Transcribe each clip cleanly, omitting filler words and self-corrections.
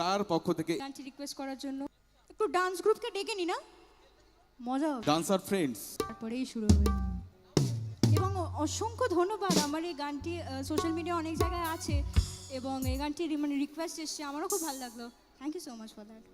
তার পক্ষ থেকে গানটি রিকোয়েস্ট করার জন্য একটু ডান্স গ্রুপকে ডেকে নি না, মজা হবে, ডান্সার ফ্রেন্ডস। তারপরেই শুরু হবে। এবং অসংখ্য ধন্যবাদ, আমার এই গানটি সোশ্যাল মিডিয়া অনেক জায়গায় আছে এবং এই গানটি মানে রিকোয়েস্ট এসছে, আমারও খুব ভালো লাগলো। Thank you so much for that.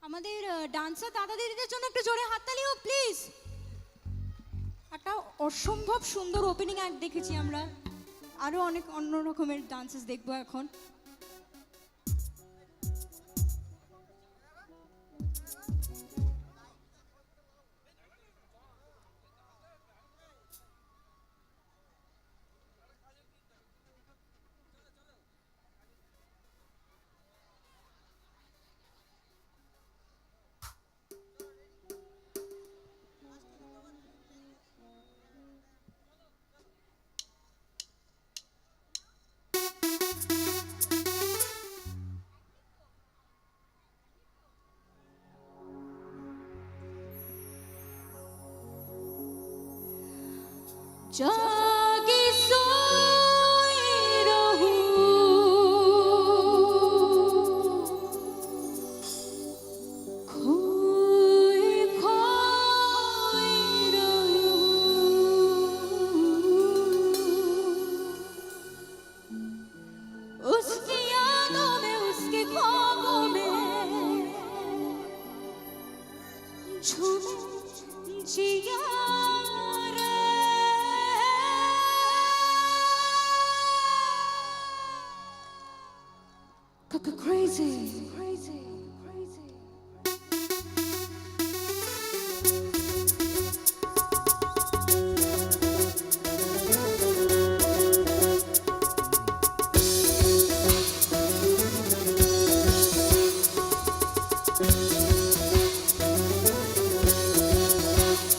আমাদের ডান্সার দাদা দিদিদের জন্য একটু জোরে হাততালি হোক প্লিজ। একটা অসম্ভব সুন্দর ওপেনিং অ্যাক্ট দেখেছি আমরা, আরো অনেক অন্য রকমের ডান্সেস দেখবো এখন। जागे सोए रहूं, खोए खोए रहूं, उसकी यादों में उसके ख्वाबों में झूमे जिया रे। Crazy, crazy, crazy.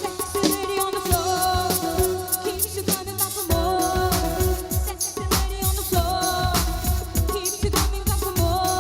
Sexy lady on the floor, keeps you coming back for more. Sexy lady on the floor, keeps you coming back for more.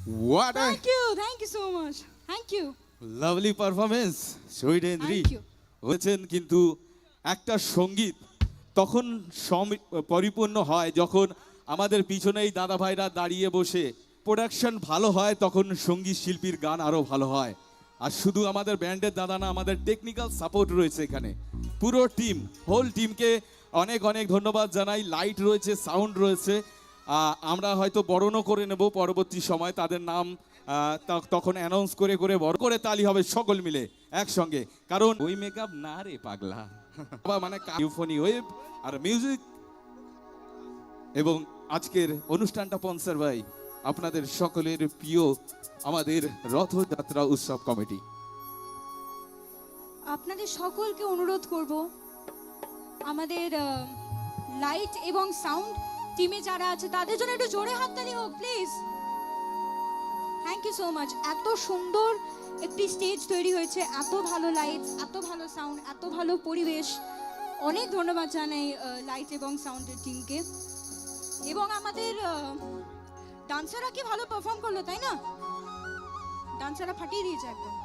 What a thank you so much, thank you. Lovely performance Sairendri Thank you. হয়েছেন। কিন্তু একটা সঙ্গীত তখন পরিপূর্ণ হয় যখন আমাদের পিছনেই দাদা ভাইরা দাঁড়িয়ে বসে প্রোডাকশন ভালো হয়, তখন সঙ্গীত শিল্পীর গান আরো ভালো হয়। আর শুধু আমাদের ব্যান্ডের দাদা না, আমাদের টেকনিক্যাল সাপোর্ট রয়েছে এখানে, পুরো টিম, হোল টিমকে অনেক অনেক ধন্যবাদ জানাই। লাইট রয়েছে, সাউন্ড রয়েছে, আমরা হয়তো বরণও করে নেব পরবর্তী সময় তাদের নাম, তখন অ্যানাউন্স করে করে বড় করে তালি হবে সকল মিলে একসঙ্গে, কারণ ওই মেকআপ না রে পাগলা মানে ইউফোনি ওয়েব আর মিউজিক। এবং আজকের অনুষ্ঠানটা স্পন্সর বাই আপনাদের সকলের প্রিয় আমাদের রথযাত্রা উৎসব কমিটি। আপনাদের সকলকে অনুরোধ করব, আমাদের লাইট এবং সাউন্ড টিমে যারা আছে তাদের জন্য একটু জোরে হাততালি হোক please. Thank you so much. এত সুন্দর একটি স্টেজ তৈরি হয়েছে, এত ভালো লাইট, এত ভালো সাউন্ড, এত ভালো পরিবেশ। অনেক ধন্যবাদ জানাই লাইট এবং সাউন্ডের টিমকে। এবং আমাদের ডান্সাররা কি ভালো পারফর্ম করলো, তাই না? ডান্সাররা ফাটিয়ে দিয়েছে একদম।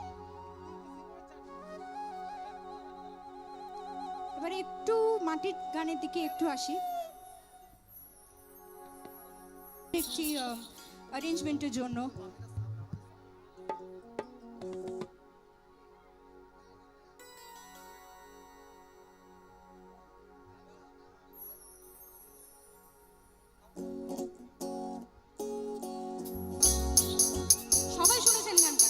এবারে একটু মাটির গানের দিকে একটু আসি, একটি অ্যারেঞ্জমেন্টের জন্য। সবাই শুনেছেন গানটা?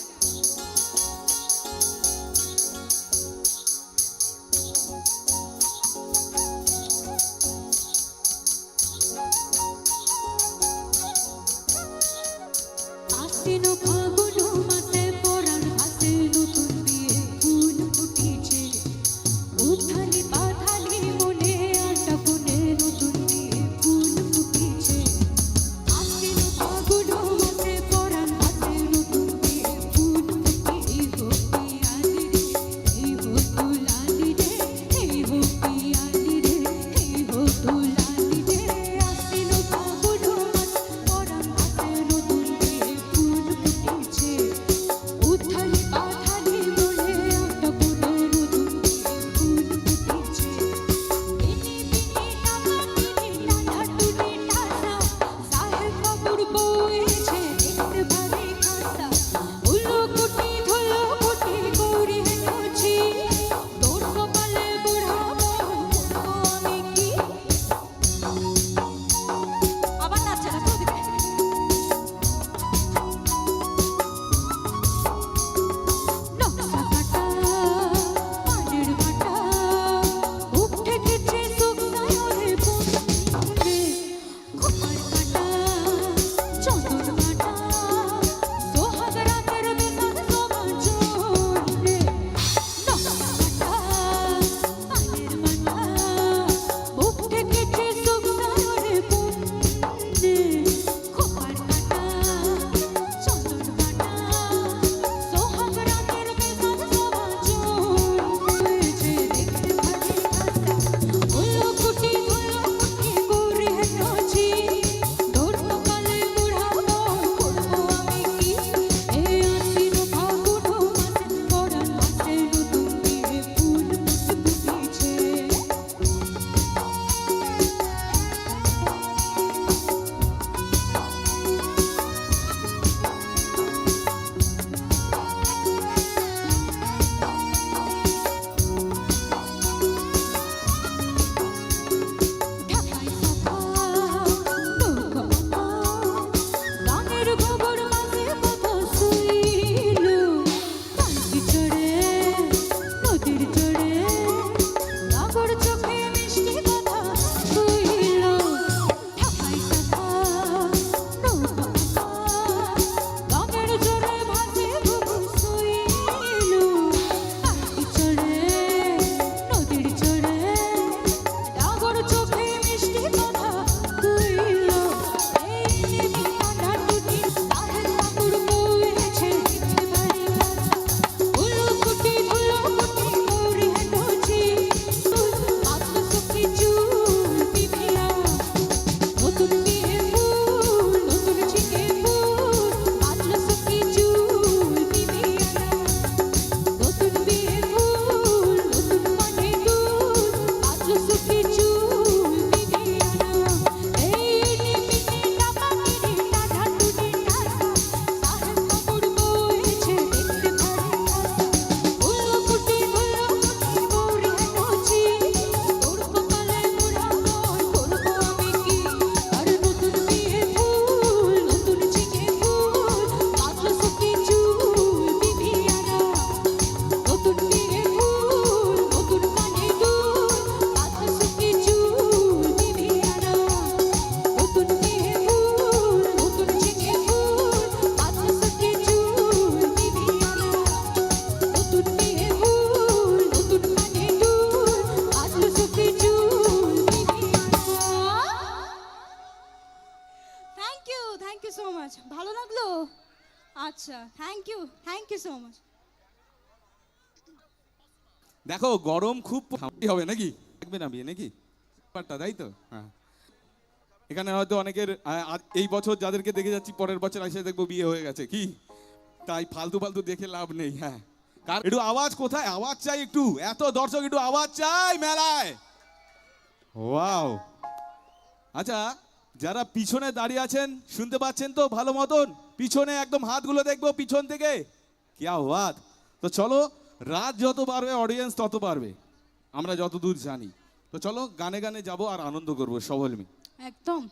আশ্বিন ফাগুন মাসে পরাণ হাসে নতুন বিয়ে ফুল ফুটিছে, উথালি পাথালি মনে আটা কোণে নতুন বিয়ে ফুল ফুটিছে। আশ্বিন ফাগুন মাসে পরাণ হাসে নতুন বিয়ে ফুল ফুটি, এই হো পিয়ালি রে, এই হো তুলালি রে, এই হো পিয়ালি রে, এই হো তুলালি রে। আশ্বিন ফাগুন মাসে পরাণ হাসে নতুন বিয়ে ফুল ফুটিছে। লাগলো? আচ্ছা, থ্যাংক ইউ সো মাচ। দেখো গরম খুব হবে নাকি, দেখবে না বিয়ে নাকি ব্যাপারটা, তাই তো? হ্যাঁ, এখানে হয়তো অনেকের এই বছর যাদেরকে দেখে যাচ্ছি পরের বছর এসে দেখবো বিয়ে হয়ে গেছে, কি তাই ফালতু ফালতু দেখে লাভ নেই। হ্যাঁ, কার একটু আওয়াজ কোথায়, আওয়াজ চাই একটু, এত দর্শক একটু আওয়াজ চাই মেলায়। ওয়াও, আচ্ছা যারা পিছনে দাঁড়িয়ে আছেন শুনতে পাচ্ছেন তো ভালো মতন? পিছনে একদম হাতগুলো দেখবো পিছন থেকে, কি আওয়াজ। তো চলো, রাত যত বাড়বে অডিয়েন্স তত বাড়বে, আমরা যতদূর জানি। তো চলো গানে গানে যাবো আর আনন্দ করবো সকল মিলে। একদম।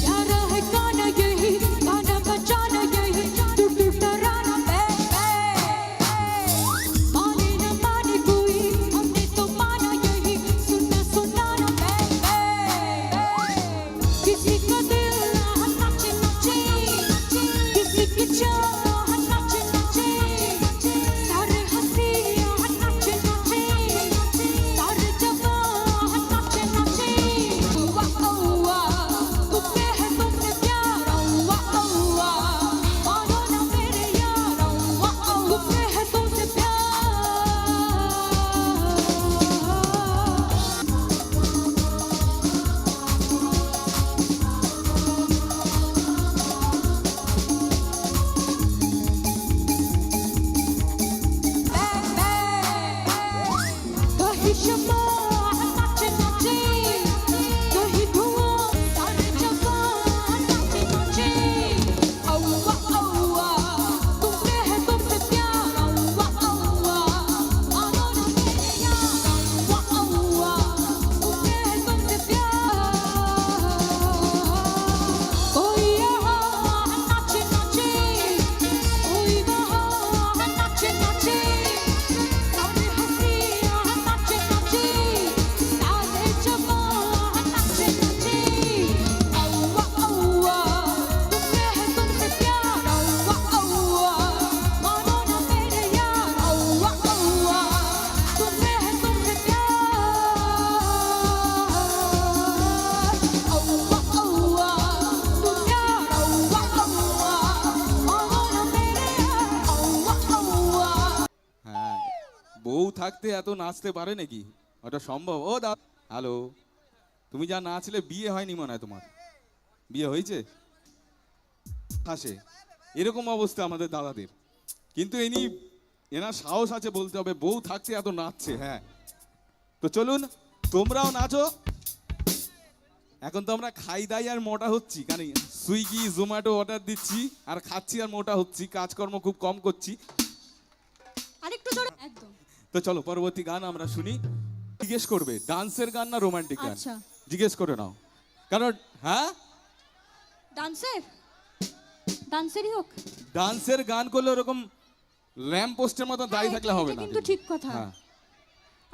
प्यारा है गाना यही, गाना बजाना यही, टू टू तराना बे बे। माने न माने कोई, हमने तो माना यही, सुनना सुनाना बे बे। किसी का दिल ना नाचे नाचे, किसी की जान नाचे नाचे, सारे हंसियां नाचे नाचे, सारे जवान नाचे नाचे। वाह वाह, तुमने है तुमसे प्यार, वाह वाह, मानो ना मेरे यार, वाह तुमने है तुमसे प्यार। कहीं शम्मा नाचे नाचे, कहीं धुआं सारे जवान नाचे नाचे। औवा औवा, तुमने है तुमसे प्यार, औवा औवा, मानो ना मेरे यार, औवा औवा, तुमने है तुमसे प्यार। कोई यहाँ नाचे नाचे, कोई वहाँ नाचे नाचे, सारे हंसियां नाचे नाचे, सारे जवान नाचे नाचे। औवा औवा, तुमने है तुमसे प्यार, औवा औवा, मानो ना मेरे यार, औवा औवा, तुमने है तुमसे प्यार। औवा औवा, तुम यार, औवा औवा, मानो ना मेरे यार, औवा औवा। হ্যাঁ, বউ থাকতে এত নাচতে পারে নাকি, ওটা সম্ভব? ও দা, হ্যালো, তুমি যা নাচলে বিয়ে হয়নি মনে হয় তোমার, বিয়ে হয়েছে? হাসে, এরকম অবস্থা আমাদের দাদাদের, কিন্তু এনার সাহস আছে বলতে হবে বউ থাকতে এত নাচছে। হ্যাঁ, তো চলুন তোমরাও নাচো। এখন তো আমরা খাই দাই আর মোটা হচ্ছি, কারণ সুইগি জোম্যাটো অর্ডার দিচ্ছি আর খাচ্ছি আর মোটা হচ্ছি, কাজকর্ম খুব কম করছি। আরেকটু জোরে, একদম। তো চলো পরবর্তী গান আমরা শুনি। জিজ্ঞেস করবে ডান্সের গান না রোমান্টিক গান, আচ্ছা। জিজ্ঞেস করে নাও, কারণ হ্যাঁ ডান্সেরই হোক। ডান্সের গান করলে ওরকম ল্যাম্প পোস্টের মতো দাঁড়িয়ে থাকলে হবে না, কিন্তু ঠিক কথা। হ্যাঁ,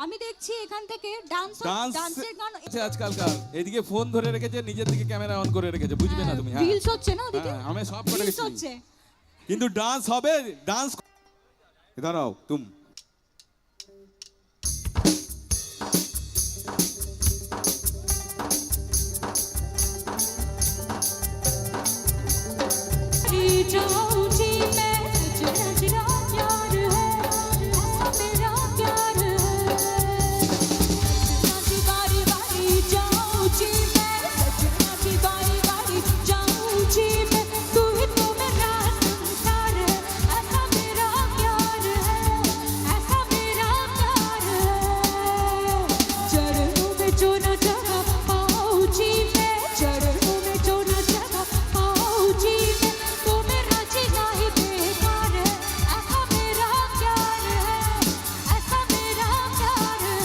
আমি দেখছি এখান থেকে ডান্সের গান আছে আজকালকার। এদিকে ফোন ধরে রেখেছে, নিজের দিকে ক্যামেরা অন করে রেখেছে, বুঝবে না তুমি? হ্যাঁ, রিলস হচ্ছে না ওদিকে, হ্যাঁ, আমি সব করে রিলস রেখেছি। হচ্ছে। কিন্তু ডান্স হবে, ডান্স দাঁড়াও তুম जाऊं जी मैं सजना तेरा प्यार है ऐसा मेरा प्यार है सजना जी बारी बारी जाऊं जी मैं सजना जी बारी बारी जाऊं जी मैं तू ही तो मेरा संसार है ऐसा मेरा प्यार है ऐसा मेरा प्यार है चरणों में जो न जगह पाऊं जी मैं चरणों में जो न जगह पाऊं जी मैं तो मेरा जीना ही बेकार है ऐसा मेरा प्यार है ऐसा मेरा प्यार है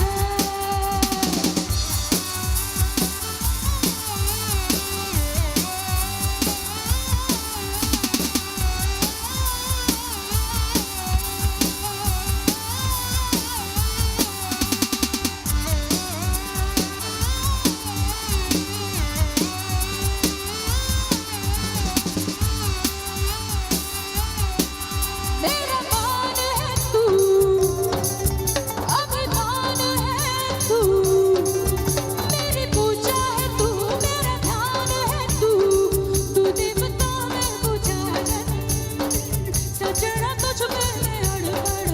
मेरा मान है तू अभिमान है तू मेरी पूजा है तू मेरा ध्यान है तू तू देवता में बुझारन सजना तुझ पे मैं अड़बड़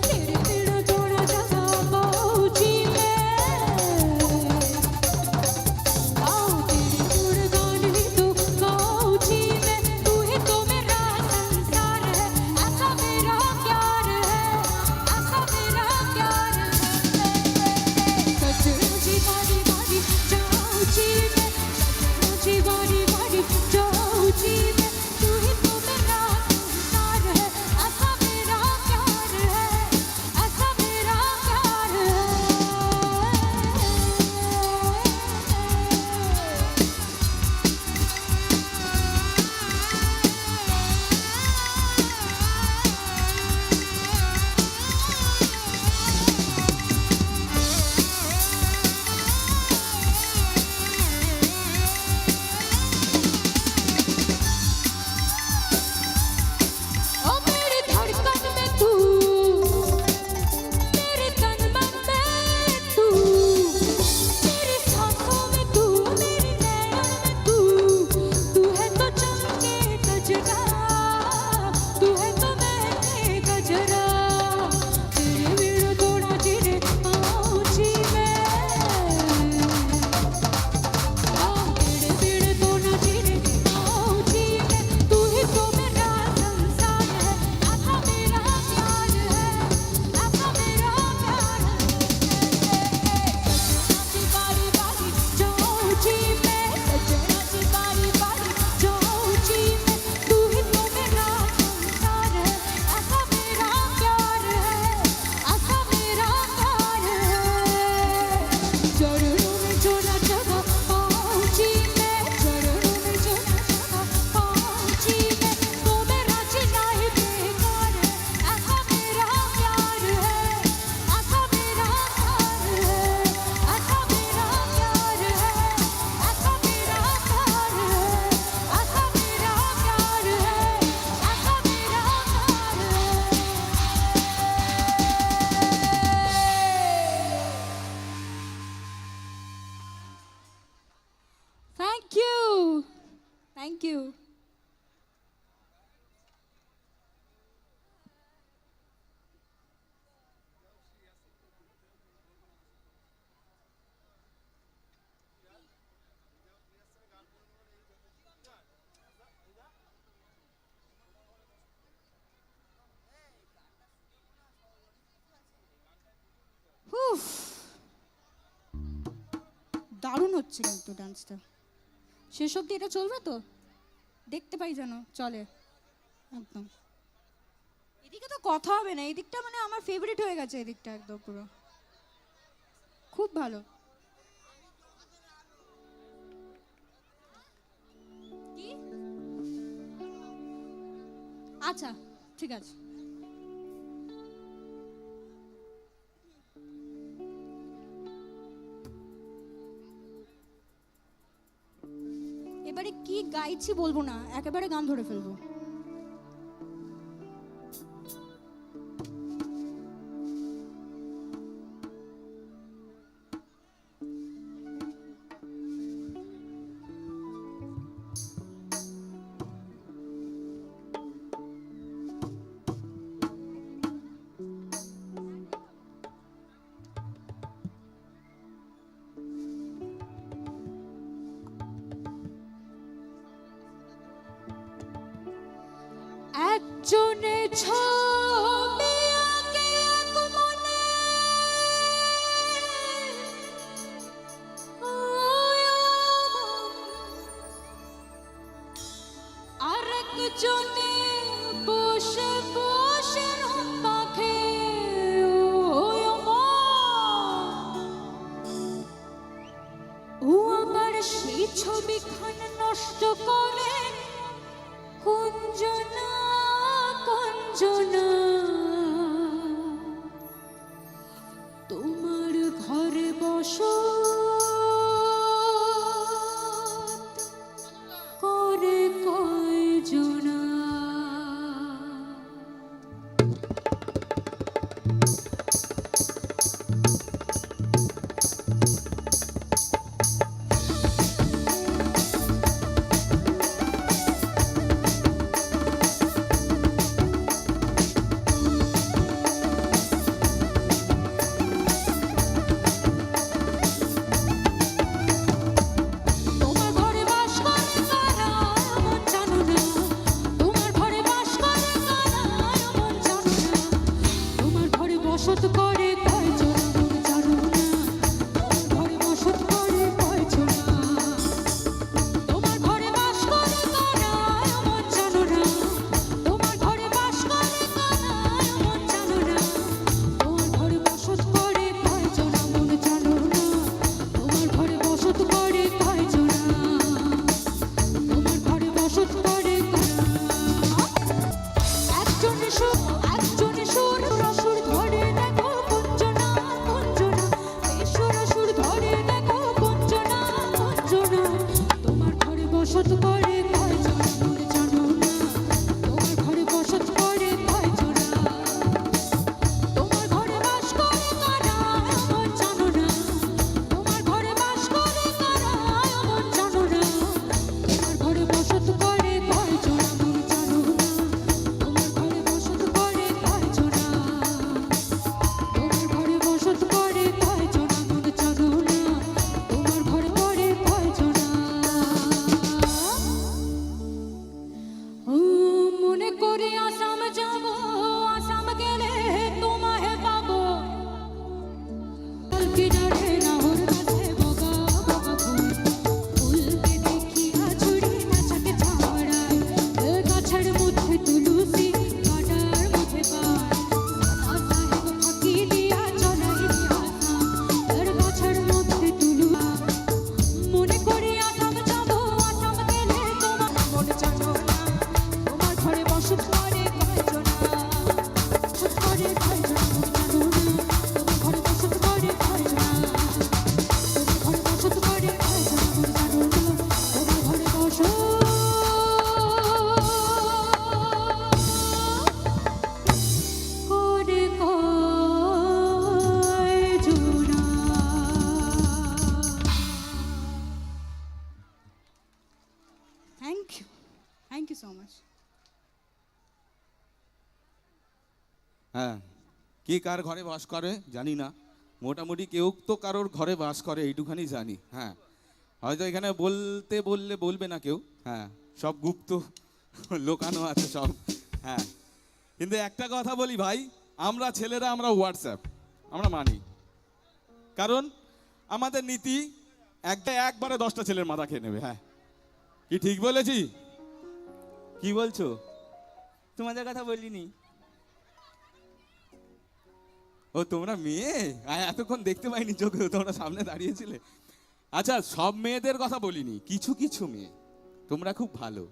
तेरे बिना थोड़ा जगह पाऊं जी मैं आओ तेरे गुणगान ही तो गाऊं जी मैं तू ही तो मेरा संसार है ऐसा मेरा प्यार है ऐसा मेरा प्यार है सजना जी बारी बारी जाऊं जी मैं सजना जी बारी बारी जाऊं जी मैं तू ही तो मेरा संसार है ऐसा मेरा प्यार है ऐसा मेरा प्यार है ओ मेरी धड़कन में तू मेरे तन मन में तू मेरी सांसों में तू मेरी नैनों में तू है तो चमके गजरा तू है तो महके गजरा तेरे बिना थोड़ा जीने पाऊं जी मैं तेरे बिना तो ना जीने पाऊं जी मैं तू ही तो मेरा संसार है ऐसा मेरा प्यार है ऐसा मेरा प्यार है सजना जी बारी बारी जाऊं जी मैं सजना जी बारी बारी जाऊं जी मैं तू ही तो मेरा संसार है ऐसा मेरा प्यार है ऐसा मेरा प्यार है चरणों में जो न जगह पाऊं जी मैं चरणों में जो न जगह पाऊं जी मैं तो मेरा जीना ही बेकार है ऐसा मेरा प्यार है ऐसा मेरा प्यार है ऐसा मेरा प्यार है ऐसा मेरा प्यार है ऐसा मेरा प्यार है ऐसा मेरा थैंक यू উফ, দারুণ হচ্ছে কিন্তু ডান্সটা। শেষ অবধি এটা চলবে তো? দেখতে পাই যেন চলে একদম। এদিকে তো কথা হবে না, এদিকটা মানে আমার ফেভারিট হয়ে গেছে, এদিকটা একদম পুরো খুব ভালো। কি? আচ্ছা ঠিক আছে। এবারে কি গাইছি বলবো না, একেবারে গান ধরে ফেলবো। ছবি আঁকে এক মনে আরেকজনে বসে বসে রং মাখে ও আবার সেই ছবিখান নষ্ট করে কুঞ্জনা কুঞ্জনা তোমার ঘরে বসো করে কয়জনা তোমার ঘরে বাস করে কারা মন জানো না তোমার ঘরে বাস করে কারা মন জানো না তোমার ঘরে বসত করে কয়জন মন জানো না তোমার ঘরে বসত করে কয়জন তোমার ঘরে বাস করে কারা মন জানো না তোমার ঘরে বাস করে কারা মন জানো না তোমার ঘরে বসত করে কয়জন মন জানো না তোমার ঘরে বসত করে কয়জন তোমার ঘরে বসত করে একজনে সুর একজনে সুর রসুর ধরে দেখো কুঞ্জনা কুঞ্জনা সুর সুর ধরে দেখো কুঞ্জনা কুঞ্জনা তোমার ঘরে বসত করে কয়জন মন জানো না তোমার ঘরে বসত করে কয়জন তোমার ঘরে বাস করে কারা মন জানো না তোমার ঘরে বাস করে কারা মন জানো না তোমার ঘরে বসত করে কয়জন মন জানো না তোমার ঘরে বসত করে কয়জন তোমার ঘরে বসত করে কয়জন মন জানো না তোমার ঘরে করে কয়জন ও মনে করে আসাম যাব আসাম গেলে তোমায় পাবো কিনারে নাহর কাছে বগা বগা ফুল ফুলকে দেখি আছুড়ি নাচাকে ছাড়াই গাছের মধ্যে তুলসী কাটার মধ্যে পায় সাহেব ফাঁকি দিয়া চলাই দিয়া গাছের মধ্যে তুলু মনে করে আসাম যাব আসাম গেলে তোমার মন জানো না তোমার ঘরে বসত করে কয়জন বসত করে কয়জন মন জানো না তোমার ঘরে বসত করে কয়জন তোমার ঘরে বসত করে কয়জন মন জানো না তোমার ঘরে বসত করে কয়জন থ্যাংক ইউ সো মাচ। হ্যাঁ, কে কার ঘরে বাস করে জানি না, মোটামুটি কেউ তো কারোর ঘরে বাস করে এইটুখানি জানি। হ্যাঁ, হয়তো এখানে বলতে বললে বলবে না কেউ, হ্যাঁ সব গুপ্ত লোকানো আছে সব। হ্যাঁ, কিন্তু একটা কথা বলি ভাই, আমরা ছেলেরা আমরা হোয়াটসঅ্যাপ আমরা মানি, কারণ আমাদের নীতি একবারে 10টা ছেলের মাথা খেয়ে নেবে। হ্যাঁ, কি ঠিক বলেছি? কি বলছো? তোমাদের কথা বলিনি। ও তোমরা মেয়ে, এতক্ষণ দেখতে পাইনি চোখে, তোমরা সামনে দাঁড়িয়েছিলে। আচ্ছা, সব মেয়েদের কথা বলিনি, কিছু কিছু মেয়ে তোমরা খুব ভালো।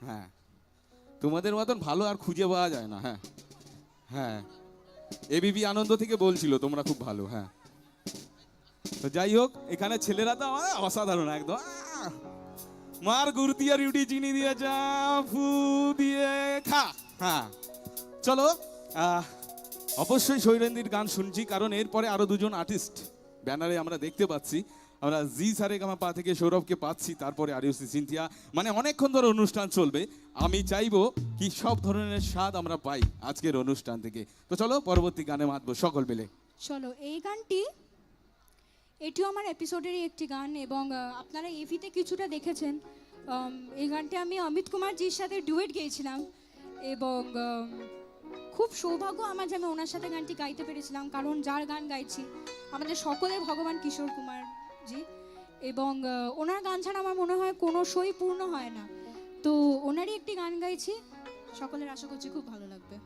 হ্যাঁ, তোমাদের মতন ভালো আর খুঁজে পাওয়া যায় না। হ্যাঁ হ্যাঁ, এবিপি আনন্দ থেকে বলছিল তোমরা খুব ভালো। হ্যাঁ, তো যাই হোক, এখানে ছেলেরা তো আমাদের অসাধারণ একদম। মার গুরতি আর ইউটি চিনি দিয়ে যা ফু দিয়ে খা। হ্যাঁ, চলো অবশ্যই শৈলেন্দ্রির গান শুনছি, কারণ এরপরে আরো দুজন আর্টিস্ট ব্যানারে আমরা দেখতে পাচ্ছি। আমরা জি সারেগামাপা থেকে সৌরভকে পাচ্ছি, তারপরে আরিউসি সিনথিয়া, মানে অনেকক্ষণ ধরে অনুষ্ঠান চলবে। আমি চাইবো কি সব ধরনের স্বাদ আমরা পাই আজকের অনুষ্ঠান থেকে। তো চলো পরবর্তী গানে মাতবো সকল মিলে। চলো, এই গানটি এটিও আমার এপিসোডেরই একটি গান, এবং আপনারা এভিতে কিছুটা দেখেছেন। এই গানটি আমি অমিত কুমার জির সাথে ডুয়েট গেয়েছিলাম, এবং খুব সৌভাগ্য আমার যে আমি ওনার সাথে গানটি গাইতে পেরেছিলাম, কারণ যার গান গাইছি আমাদের সকলের ভগবান কিশোর কুমার জি, এবং ওনার গান ছাড়া আমার মনে হয় কোনো শোই পূর্ণ হয় না। তো ওনারই একটি গান গাইছি, সকলের আশা করছি খুব ভালো লাগবে।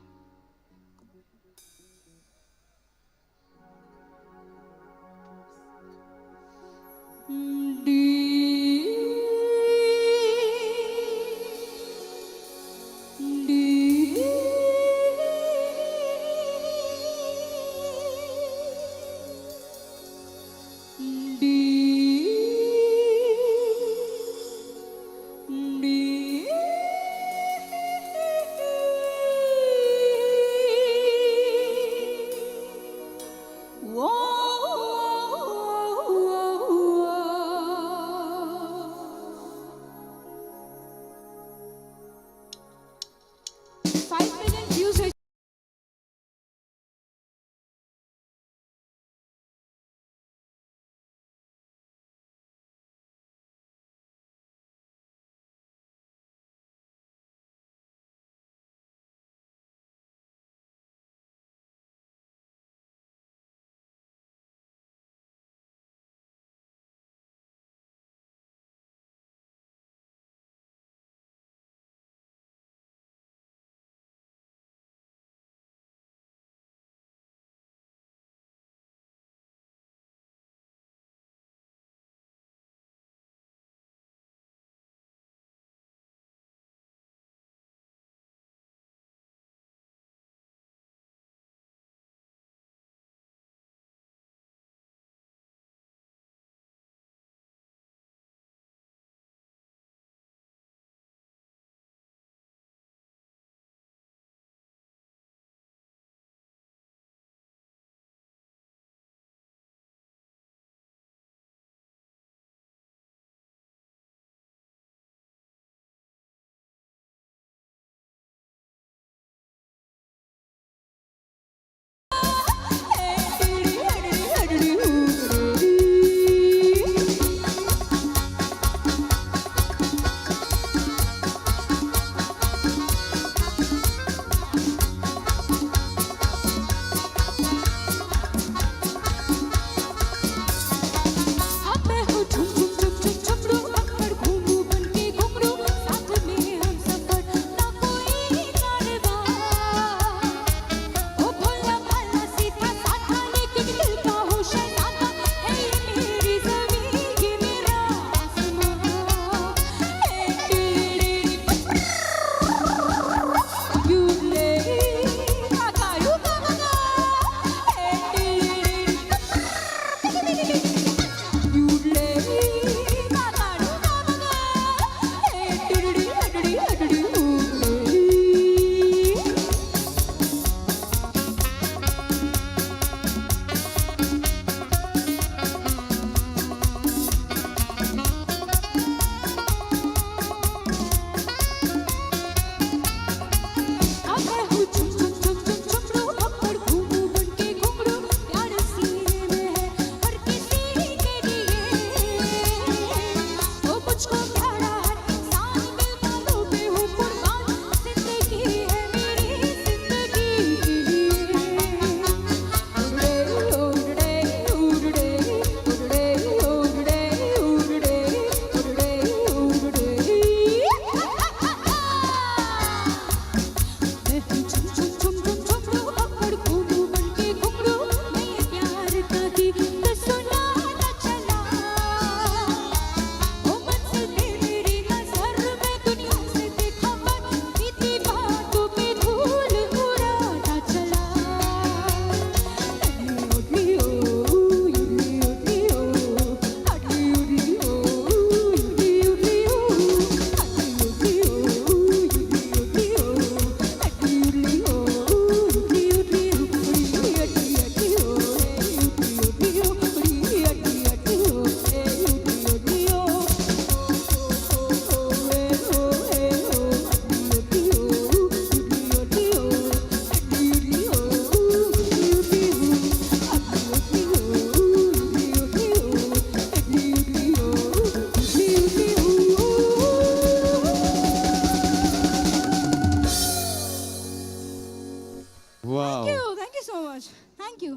Wow, thank you so much, thank you.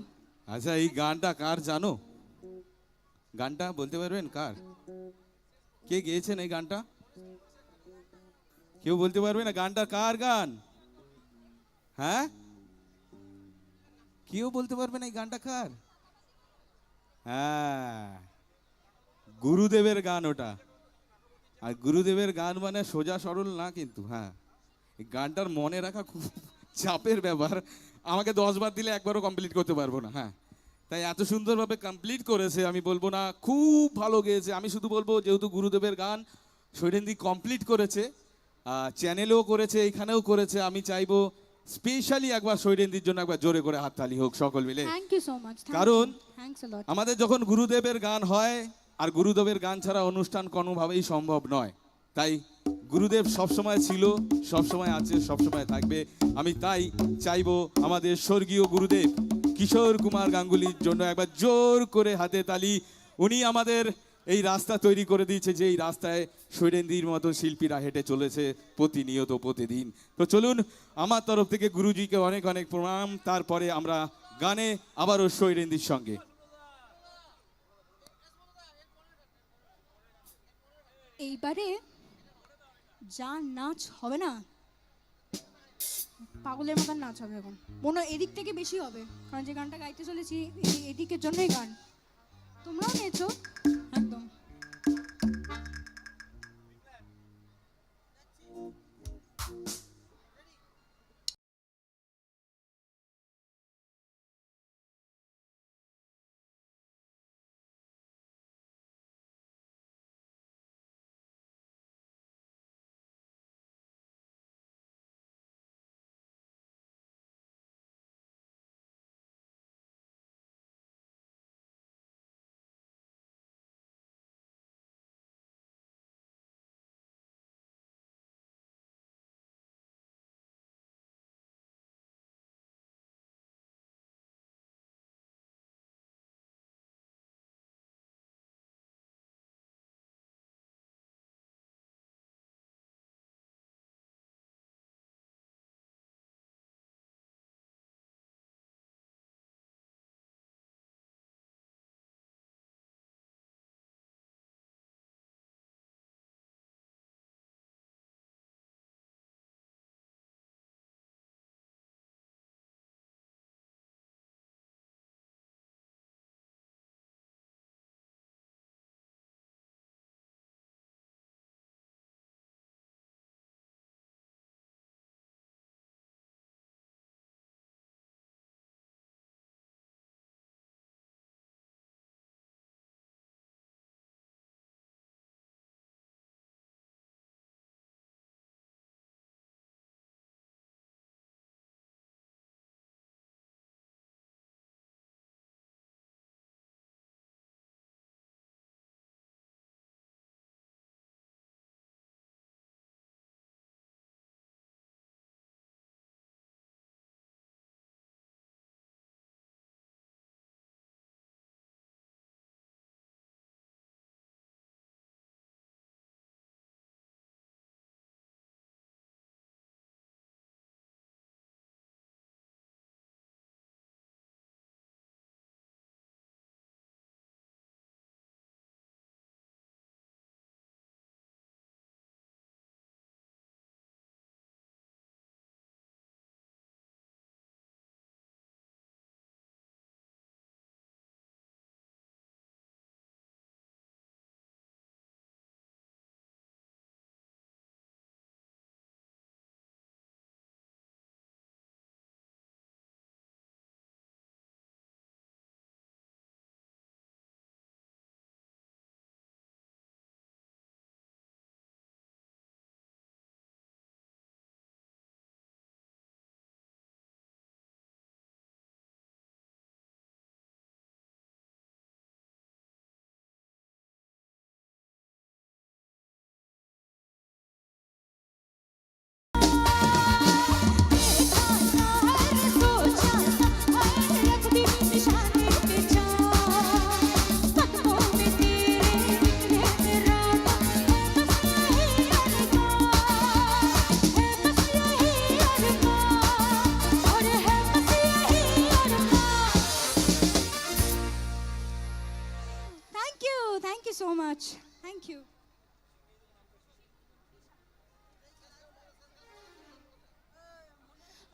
আচ্ছা এই গানটা কার জানো? গানটা বলতে পারবেন কার? কে গেয়েছেন এই গানটা? কেউ বলতে পারবে না গানটা কার গান? হ্যাঁ, কেউ বলতে পারবে না এই গানটা কার? হ্যাঁ, গুরুদেবের গান ওটা। আর গুরুদেবের গান মানে সোজা সরল না কিন্তু। হ্যাঁ, এই গানটার মনে রাখা খুব চাপের ব্যাপার। আমাকে 10 বার দিলে একবারও কমপ্লিট করতে পারবো না। হ্যাঁ, তাই এত সুন্দরভাবে কমপ্লিট করেছে, আমি বলবো না খুব ভালো গেয়েছে, আমি শুধু বলবো যেহেতু গুরুদেবের গান সৈরেন্দি কমপ্লিট করেছে, চ্যানেলেও করেছে, এখানেও করেছে, আমি চাইবো স্পেশালি একবার সৈরেন্দির জন্য একবার জোরে করে হাততালি হোক সকল মিলে। থ্যাংক ইউ সো মাচ, কারণ থ্যাঙ্কস আ লট। আমাদের যখন গুরুদেবের গান হয়, আর গুরুদেবের গান ছাড়া অনুষ্ঠান কোনোভাবেই সম্ভব নয়। তাই গুরুদেব সবসময় ছিল, সবসময় আছে, সবসময় থাকবে। আমি তাই চাইবো আমাদের স্বর্গীয় গুরুদেব কিশোর কুমার গাঙ্গুলির জন্য একবার জোর করে হাতে তালি। উনি আমাদের এই রাস্তা তৈরি করে দিয়েছে, যে এই রাস্তায় সৈরেন্দির মতো শিল্পীরা হেঁটে চলেছে প্রতিনিয়ত প্রতিদিন। তো চলুন, আমার তরফ থেকে গুরুজিকে অনেক অনেক প্রণাম। তারপরে আমরা গানে আবারও সৈরেন্দির সঙ্গে। এইবারে যা নাচ হবে না, পাগলের মতন নাচ হবে এখন। মনে হয় এদিক থেকে বেশি হবে, কারণ যে গানটা গাইতে চলেছি এদিকের জন্যই গান। তোমরাও নেচো একদম।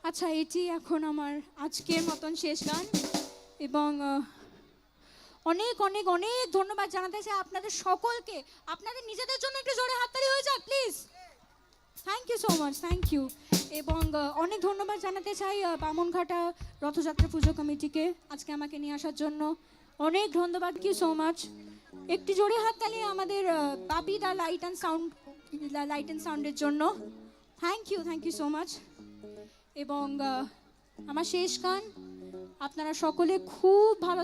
আচ্ছা, এটি এখন আমার আজকের মতন শেষ গান, এবং অনেক অনেক অনেক ধন্যবাদ জানাতে চাই আপনাদের সকলকে। আপনাদের নিজেদের জন্য একটু জোরে হাততালি হয়ে যাক please. Thank you so much, thank you. এবং অনেক ধন্যবাদ জানাতে চাই বামনঘাটা রথযাত্রা পুজো কমিটিকে আজকে আমাকে নিয়ে আসার জন্য। অনেক ধন্যবাদ, ইউ সো মাচ। একটি জোরে হাততালি আমাদের বাপি দা লাইট অ্যান্ড সাউন্ডের জন্য। Thank you so much. এবং আমার শেষ গান, আপনারা সকলে খুব ভালো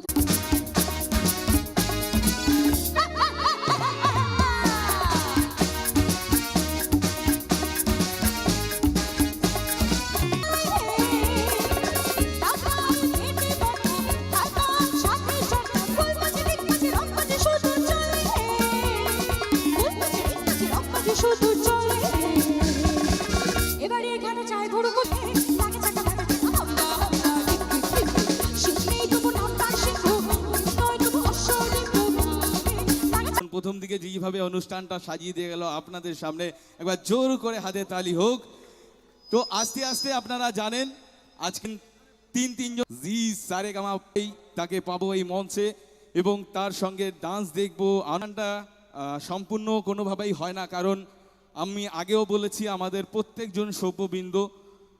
শুধু চলে এবারে এখানে চায় ঘুরু ঘুরতে লাগে চাকা লাগে প্রথম দিকে যেইভাবে অনুষ্ঠানটা সাজিয়ে দিয়ে গেল আপনাদের সামনে, একবার জোর করে হাতে তালি হোক। তো আস্তে আস্তে আপনারা জানেন আজকে তিনজন জি সারেগামা তাকে পাবো এই মঞ্চে, এবং তার সঙ্গে ডান্স দেখবো। আনন্দটা সম্পূর্ণ কোনোভাবেই হয় না, কারণ আমি আগেও বলেছি আমাদের প্রত্যেকজন সভ্যবৃন্দ,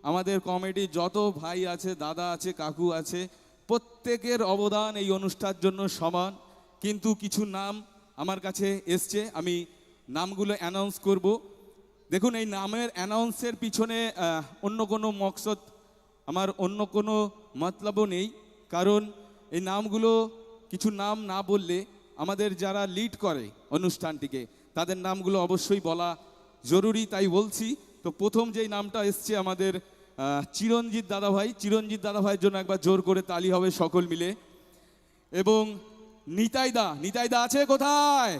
আমাদের কমিটির যত ভাই আছে, দাদা আছে, কাকু আছে, প্রত্যেকের অবদান এই অনুষ্ঠানের জন্য সমান। কিন্তু কিছু নাম আমার কাছে এসছে, আমি নামগুলো অ্যানাউন্স করব। দেখুন, এই নামের অ্যানাউন্সের পিছনে অন্য কোনো মকসদ, আমার অন্য কোনো মতলবও নেই, কারণ এই নামগুলো কিছু নাম না বললে আমাদের যারা লিড করে অনুষ্ঠানটিকে তাদের নামগুলো অবশ্যই বলা জরুরি, তাই বলছি। তো প্রথম যেই নামটা এসছে আমাদের চিরঞ্জিত দাদাভাইয়ের জন্য একবার জোর করে তালি হবে সকল মিলে। এবং নিতাইদা আছে কোথায়?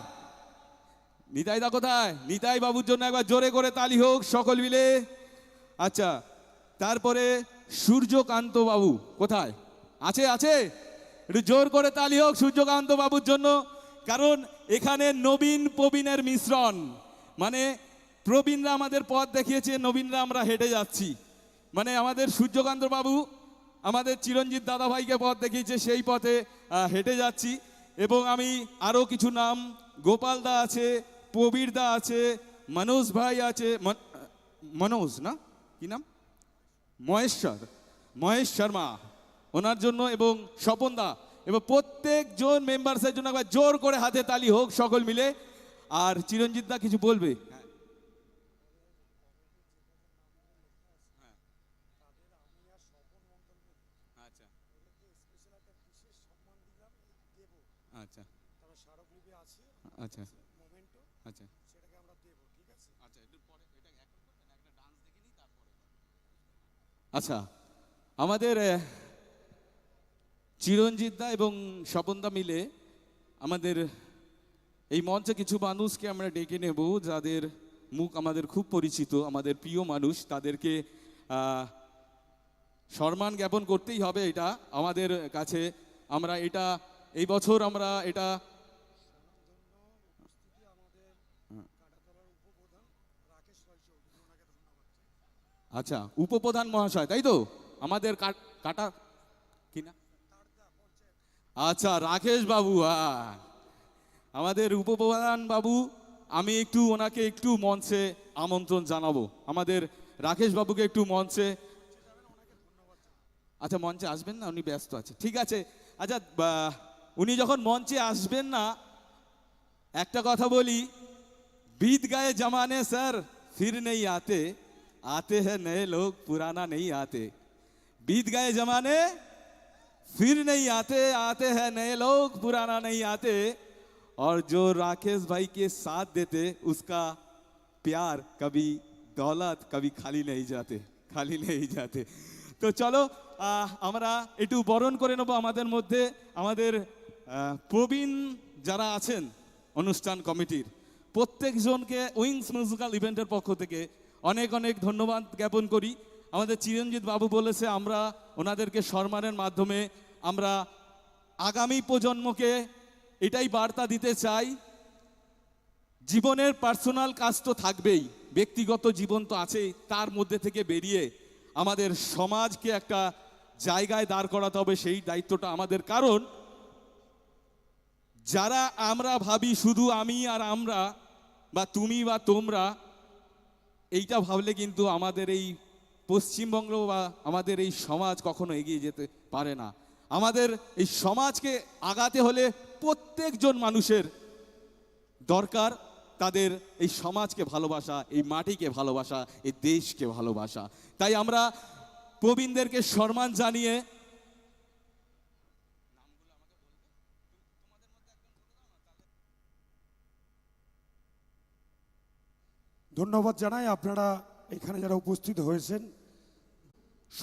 নিতাইদা কোথায়? নিতাই বাবুর জন্য একবার জোরে করে তালি হোক সকল মিলে। আচ্ছা, তারপরে সূর্যকান্ত বাবু কোথায়? আছে? একটু জোর করে তালি হোক সূর্যকান্ত বাবুর জন্য, কারণ এখানে নবীন প্রবীণের মিশ্রণ। মানে প্রবীণরা আমাদের পথ দেখিয়েছে, নবীনরা আমরা হেঁটে যাচ্ছি। মানে আমাদের সূর্যকান্ত বাবু আমাদের চিরঞ্জিত দাদাভাইকে পথ দেখিয়েছে, সেই পথে হেঁটে যাচ্ছি। এবং আমি আরও কিছু নাম, গোপালদা আছে, প্রবীরদা আছে, মনোজ ভাই আছে, মনোজ না কি নাম, মহেশ শর্মা ওনার জন্য, এবং স্বপনদা, এবং প্রত্যেকজন মেম্বারসের জন্য একবার জোর করে হাতে তালি হোক সকল মিলে। আর চিরঞ্জিত দা কিছু বলবে? আচ্ছা আচ্ছা আচ্ছা আচ্ছা, আমাদের চিরঞ্জিত দা এবং স্বপনদা মিলে আমাদের এই মঞ্চে কিছু মানুষকে আমরা ডেকে নেব, যাদের মুখ আমাদের খুব পরিচিত, আমাদের প্রিয় মানুষ। তাদেরকে সম্মান জ্ঞাপন করতেই হবে, এটা আমাদের কাছে। আমরা এটা এই বছর আমরা এটা আচ্ছা, উপপ্রধান মহাশয়, তাই তো? আমাদের কাটা কি না, আচ্ছা রাকেশ বাবু, আমাদের উপপ্রধান বাবু। আমি একটু ওনাকে একটু মঞ্চে আমন্ত্রণ জানাবো, আমাদের রাকেশ বাবুকে একটু মঞ্চে। আচ্ছা, মঞ্চে আসবেন না, উনি ব্যস্ত আছে, ঠিক আছে। আচ্ছা, উনি যখন মঞ্চে আসবেন না, একটা কথা বলি, बीत गए जमाने सर फिर नहीं आते हैं नए लोग पुराना नहीं आते। बीत गए जमाने फिर नहीं आते हैं नए लोग पुराना नहीं आते। और जो राकेश भाई के साथ देते उसका प्यार कभी दौलत कभी खाली नहीं जाते। তো চলো আমরা একটু বরণ করে নেব আমাদের মধ্যে আমাদের প্রবীণ যারা আছেন অনুষ্ঠান কমিটির প্রত্যেকজনকে উইংস মিউজিক্যাল ইভেন্টের পক্ষ থেকে অনেক অনেক ধন্যবাদ জ্ঞাপন করি। আমাদের চিরঞ্জিত বাবু বলেছে আমরা ওনাদেরকে সম্মানের মাধ্যমে আমরা আগামী প্রজন্মকে এটাই বার্তা দিতে চাই, জীবনের পার্সোনাল কাজ তো থাকবেই, ব্যক্তিগত জীবন তো আছেই, তার মধ্যে থেকে বেরিয়ে আমাদের সমাজকে একটা জায়গায় দাঁড় করাতে হবে, সেই দায়িত্বটা আমাদের। কারণ যারা আমরা ভাবি শুধু আমি আর আমরা, বা তুমি বা তোমরা, এইটা ভাবলে কিন্তু আমাদের এই পশ্চিমবঙ্গ বা আমাদের এই সমাজ কখনো এগিয়ে যেতে পারে না। আমাদের এই সমাজকে আগাতে হলে প্রত্যেকজন মানুষের দরকার তাদের এই সমাজকে ভালোবাসা, এই মাটিকে ভালোবাসা, এই দেশকে ভালোবাসা। তাই আমরা প্রবীণদেরকে সম্মান জানিয়ে ধন্যবাদ জানাই আপনারা এখানে যারা উপস্থিত হয়েছেন।